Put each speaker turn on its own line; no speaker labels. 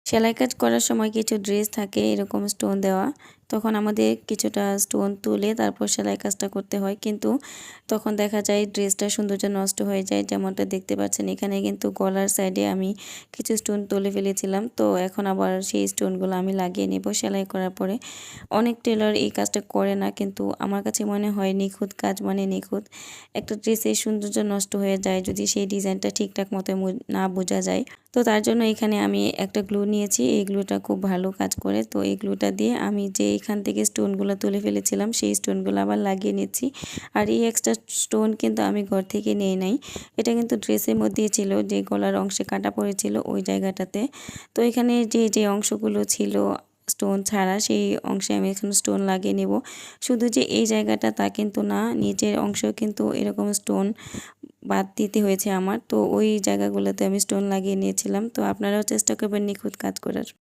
সেলাই কাজ করার সময় কিছু ড্রেস থাকে এরকম স্টোন দেওয়া, তখন আমাদের কিছুটা স্টোন তুলে তারপর সেলাই কাজটা করতে হয়, কিন্তু তখন দেখা যায় ড্রেসটা সৌন্দর্য নষ্ট হয়ে যায়। যেমনটা দেখতে পাচ্ছেন এখানে কিন্তু গলার সাইডে আমি কিছু স্টোন তুলে ফেলেছিলাম, তো এখন আবার সেই স্টোনগুলো আমি লাগিয়ে নেব সেলাই করার পরে। অনেক টেলার এই কাজটা করে না, কিন্তু আমার কাছে মনে হয় নিখুঁত কাজ মানে নিখুঁত। একটা ড্রেসের সৌন্দর্য নষ্ট হয়ে যায় যদি সেই ডিজাইনটা ঠিকঠাক মতো না বোঝা যায়। তো তার জন্য এখানে আমি একটা গ্লু নিয়েছি, এই গ্লুটা খুব ভালো কাজ করে। তো এই গ্লুটা দিয়ে আমি যে এখান থেকে স্টোনগুলো তুলে ফেলেছিলাম সেই স্টোনগুলো আবার লাগিয়ে নিচ্ছি। আর এই এক্সট্রা স্টোন কিন্তু আমি ঘর থেকে নিয়ে নাই, এটা কিন্তু ড্রেসের মধ্যেই ছিল, যে গলার অংশে কাটা পড়েছিল ওই জায়গাটাতে। তো এখানে যে যে অংশগুলো ছিল স্টোন ছাড়া সেই অংশে আমি এখন স্টোন লাগিয়ে নেব। শুধু যে এই জায়গাটা তা কিন্তু না, নিচের অংশেও কিন্তু এরকম স্টোন বাদ দিতে হয়েছে আমার। তো ওই জায়গাগুলোতে আমি স্টোন লাগিয়ে নিয়েছিলাম। তো আপনারাও চেষ্টা করবেন নিখুঁত কাজ করার।